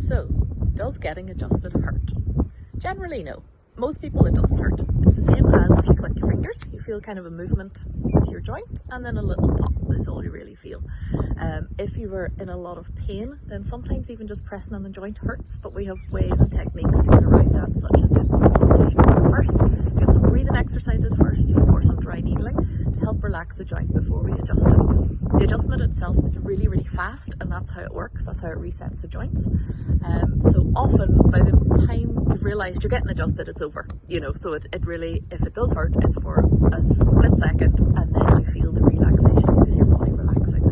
So, does getting adjusted hurt? Generally, no. Most people it doesn't hurt. It's the same as if you click your fingers, you feel kind of a movement with your joint, and then a little pop is all you really feel. If you were in a lot of pain, then sometimes even just pressing on the joint hurts, but we have ways and techniques to get around that, such as doing some soft tissue work first, get some breathing exercises first, or some dry needling to help relax the joint before we adjust it. The adjustment itself is really, really fast, and that's how it works. That's how it resets the joints. So often, by the time you've realised you're getting adjusted, it's over. So it really, if it does hurt, it's for a split second, and then you feel the relaxation, you feel your body relaxing.